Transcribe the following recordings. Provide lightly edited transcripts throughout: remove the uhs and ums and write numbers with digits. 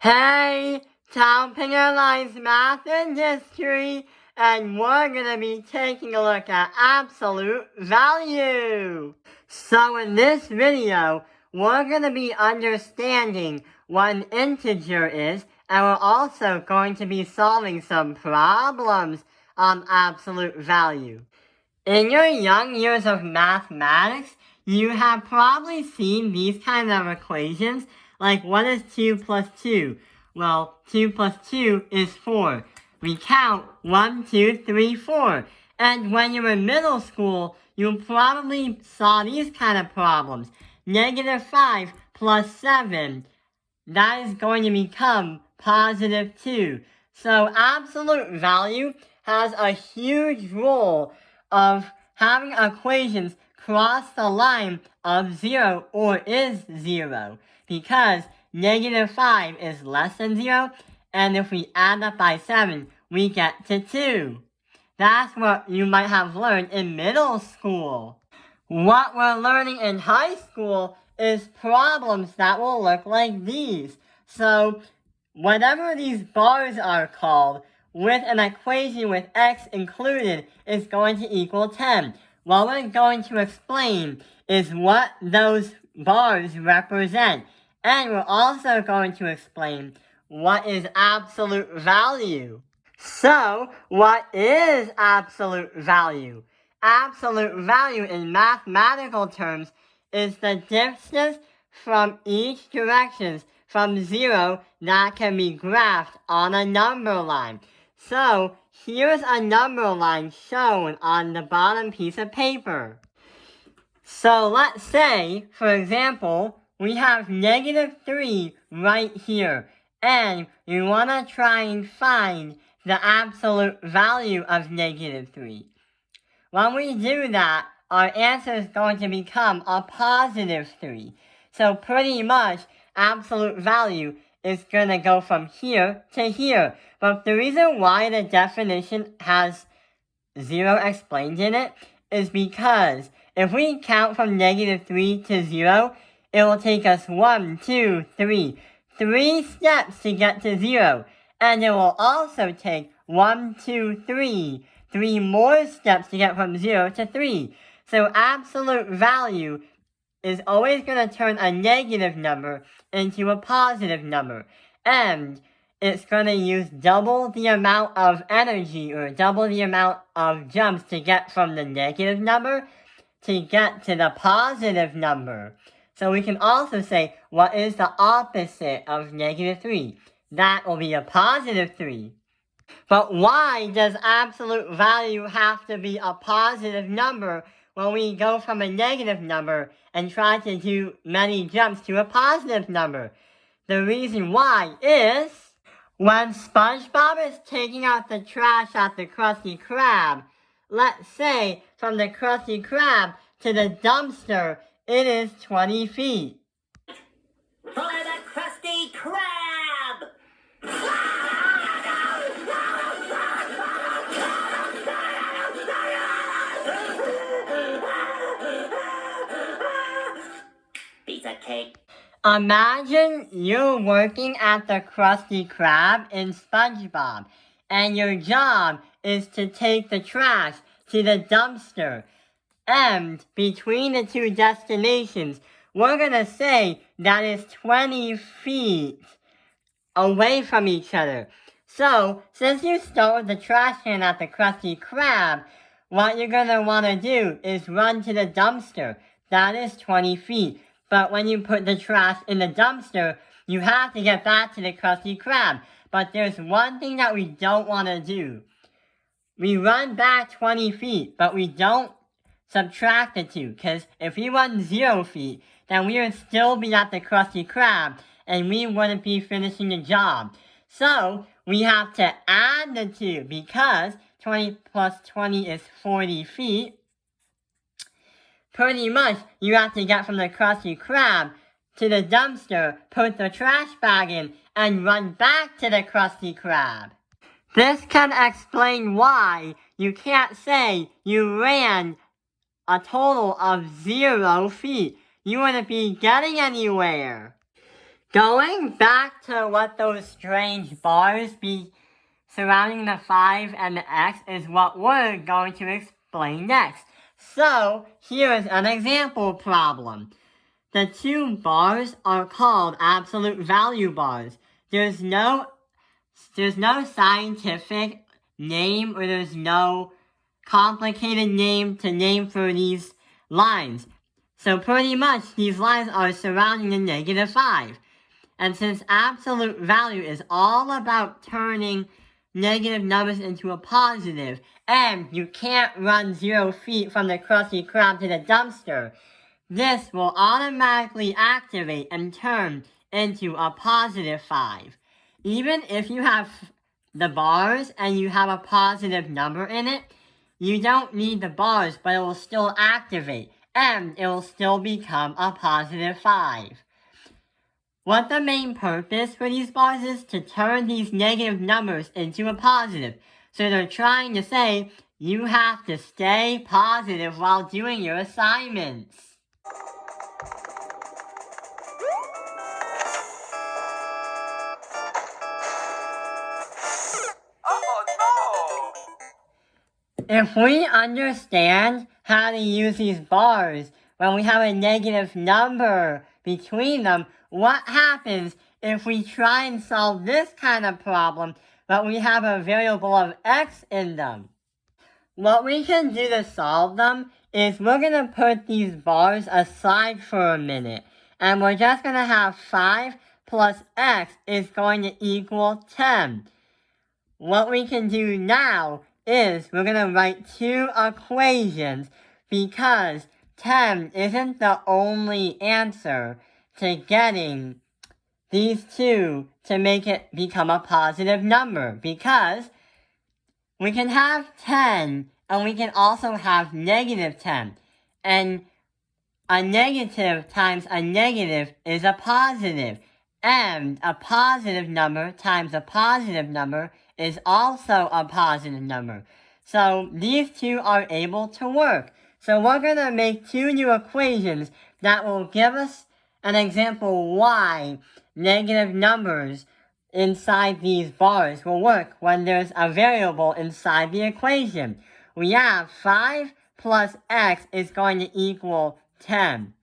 Hey, Topping Airlines Math and History, and we're going to be taking a look at absolute value. So in this video, we're going to be understanding what an integer is, and we're also going to be solving some problems on absolute value. In your young years of mathematics, you have probably seen these kind of equations, like what is 2 plus 2? Well, 2 plus 2 is 4. We count 1, 2, 3, 4. And when you were in middle school, you probably saw these kind of problems. Negative 5 plus 7. That is going to become positive 2. So absolute value has a huge role of having equations cross the line of 0 or is 0, because negative 5 is less than 0, and if we add that by 7, we get to 2. That's what you might have learned in middle school. What we're learning in high school is problems that will look like these. So, whatever these bars are called, with an equation with x included, is going to equal 10. What we're going to explain is what those bars represent. And we're also going to explain what is absolute value. So, what is absolute value? Absolute value in mathematical terms is the distance from each direction from 0 that can be graphed on a number line. So, here's a number line shown on the bottom piece of paper. So, let's say, for example, we have negative 3 right here, and we want to try and find the absolute value of negative 3. When we do that, our answer is going to become a positive 3. So pretty much, absolute value is going to go from here to here. But the reason why the definition has 0 explained in it is because if we count from negative 3 to 0, it will take us 1, 2, 3. 3 steps to get to 0. And it will also take 1, 2, 3. 3 more steps to get from 0 to 3. So absolute value is always going to turn a negative number into a positive number. And it's going to use double the amount of energy or double the amount of jumps to get from the negative number to get to the positive number. So we can also say, what is the opposite of negative 3? That will be a positive 3. But why does absolute value have to be a positive number when we go from a negative number and try to do many jumps to a positive number? The reason why is when SpongeBob is taking out the trash at the Krusty Krab, let's say from the Krusty Krab to the dumpster, it is 20 feet. For the Krusty Krab! Piece of cake. Imagine you're working at the Krusty Krab in SpongeBob, and your job is to take the trash to the dumpster. And between the two destinations, we're going to say that is 20 feet away from each other. So, since you stole the trash can at the Krusty Krab, what you're going to want to do is run to the dumpster. That is 20 feet. But when you put the trash in the dumpster, you have to get back to the Krusty Krab. But there's one thing that we don't want to do. We run back 20 feet, but we don't subtract the 2. Because if we run 0 feet, then we would still be at the Krusty Krab, and we wouldn't be finishing the job. So, we have to add the 2, because 20 plus 20 is 40 feet. Pretty much, you have to get from the Krusty Krab to the dumpster, put the trash bag in, and run back to the Krusty Krab. This can explain why you can't say you ran a total of 0 feet. You wouldn't be getting anywhere. Going back to what those strange bars be surrounding the 5 and the x is what we're going to explain next. So, here is an example problem. The two bars are called absolute value bars. There's no scientific name, or there's no complicated name to name for these lines. So pretty much these lines are surrounding the negative 5. And since absolute value is all about turning negative numbers into a positive, and you can't run 0 feet from the Krusty Krab to the dumpster, this will automatically activate and turn into a positive 5. Even if you have the bars and you have a positive number in it, you don't need the bars, but it will still activate, and it will still become a positive 5. What the main purpose for these bars is to turn these negative numbers into a positive. So they're trying to say, you have to stay positive while doing your assignments. Oh no! If we understand how to use these bars when we have a negative number between them, what happens if we try and solve this kind of problem, but we have a variable of x in them? What we can do to solve them is we're going to put these bars aside for a minute, and we're just going to have 5 plus x is going to equal 10. What we can do now is we're going to write two equations, because 10 isn't the only answer to getting these two to make it become a positive number, because we can have 10 and we can also have negative 10, and a negative times a negative is a positive, and a positive number times a positive number is also a positive number. So these two are able to work. So we're going to make two new equations that will give us an example why negative numbers inside these bars will work when there's a variable inside the equation. We have 5 plus x is going to equal 10.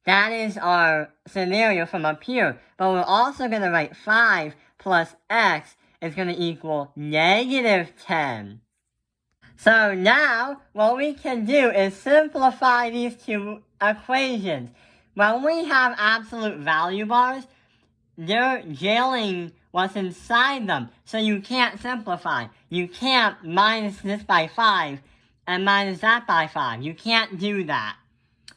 That is our scenario from up here. But we're also going to write 5 plus x is going to equal negative 10. So now, what we can do is simplify these two equations. When we have absolute value bars, they're jailing what's inside them, so you can't simplify. You can't minus this by 5 and minus that by 5. You can't do that.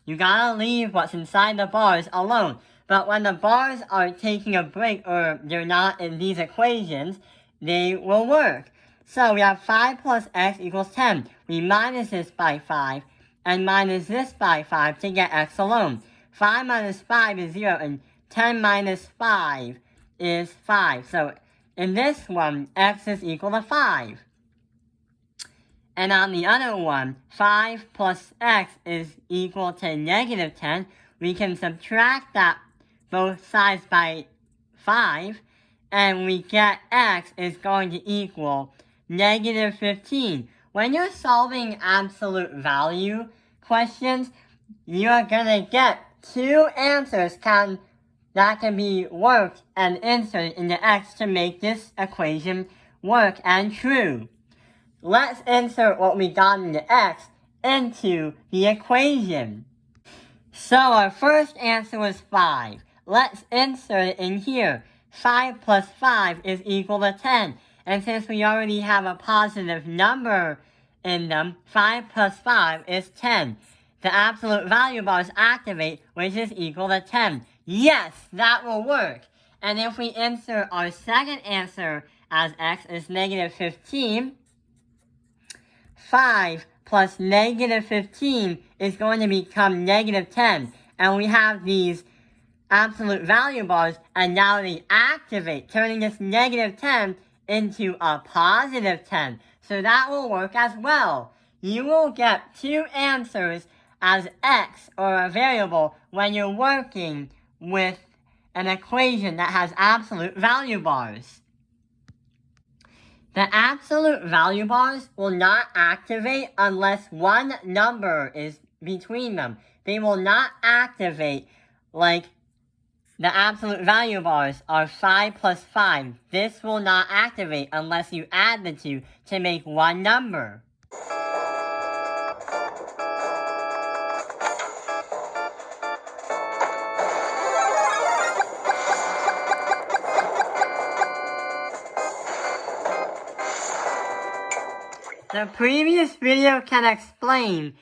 You gotta leave what's inside the bars alone. But when the bars are taking a break, or they're not in these equations, they will work. So we have 5 plus x equals 10. We minus this by 5 and minus this by 5 to get x alone. 5 minus 5 is 0, and 10 minus 5 is 5. So in this one, x is equal to 5. And on the other one, 5 plus x is equal to negative 10. We can subtract that both sides by 5, and we get x is going to equal negative 15. When you're solving absolute value questions, you're going to get two answers that can be worked and inserted into x to make this equation work and true. Let's insert what we got into x into the equation. So our first answer was 5. Let's insert it in here. 5 plus 5 is equal to 10. And since we already have a positive number in them, 5 plus 5 is 10. The absolute value bars activate, which is equal to 10. Yes, that will work. And if we insert our second answer as x is negative 15, 5 plus negative 15 is going to become negative 10. And we have these absolute value bars, and now they activate, turning this negative 10 into a positive 10. So that will work as well. You will get two answers as x, or a variable, when you're working with an equation that has absolute value bars. The absolute value bars will not activate unless one number is between them. They will not activate like the absolute value bars are 5 plus 5. This will not activate unless you add the two to make one number. The previous video can explain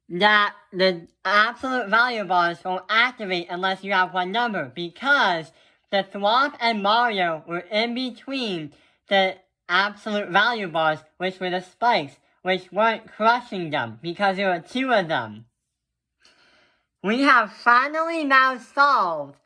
that the absolute value bars won't activate unless you have one number because the Thwomp and Mario were in between the absolute value bars, which were the spikes, which weren't crushing them because there were two of them. We have finally now solved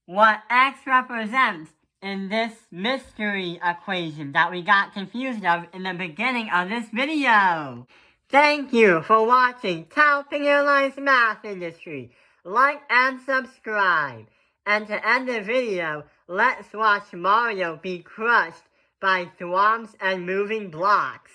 what X represents in this mystery equation that we got confused of in the beginning of this video. Thank you for watching Taoping Airlines Math Industry. Like and subscribe. And to end the video, let's watch Mario be crushed by thwomps and moving blocks.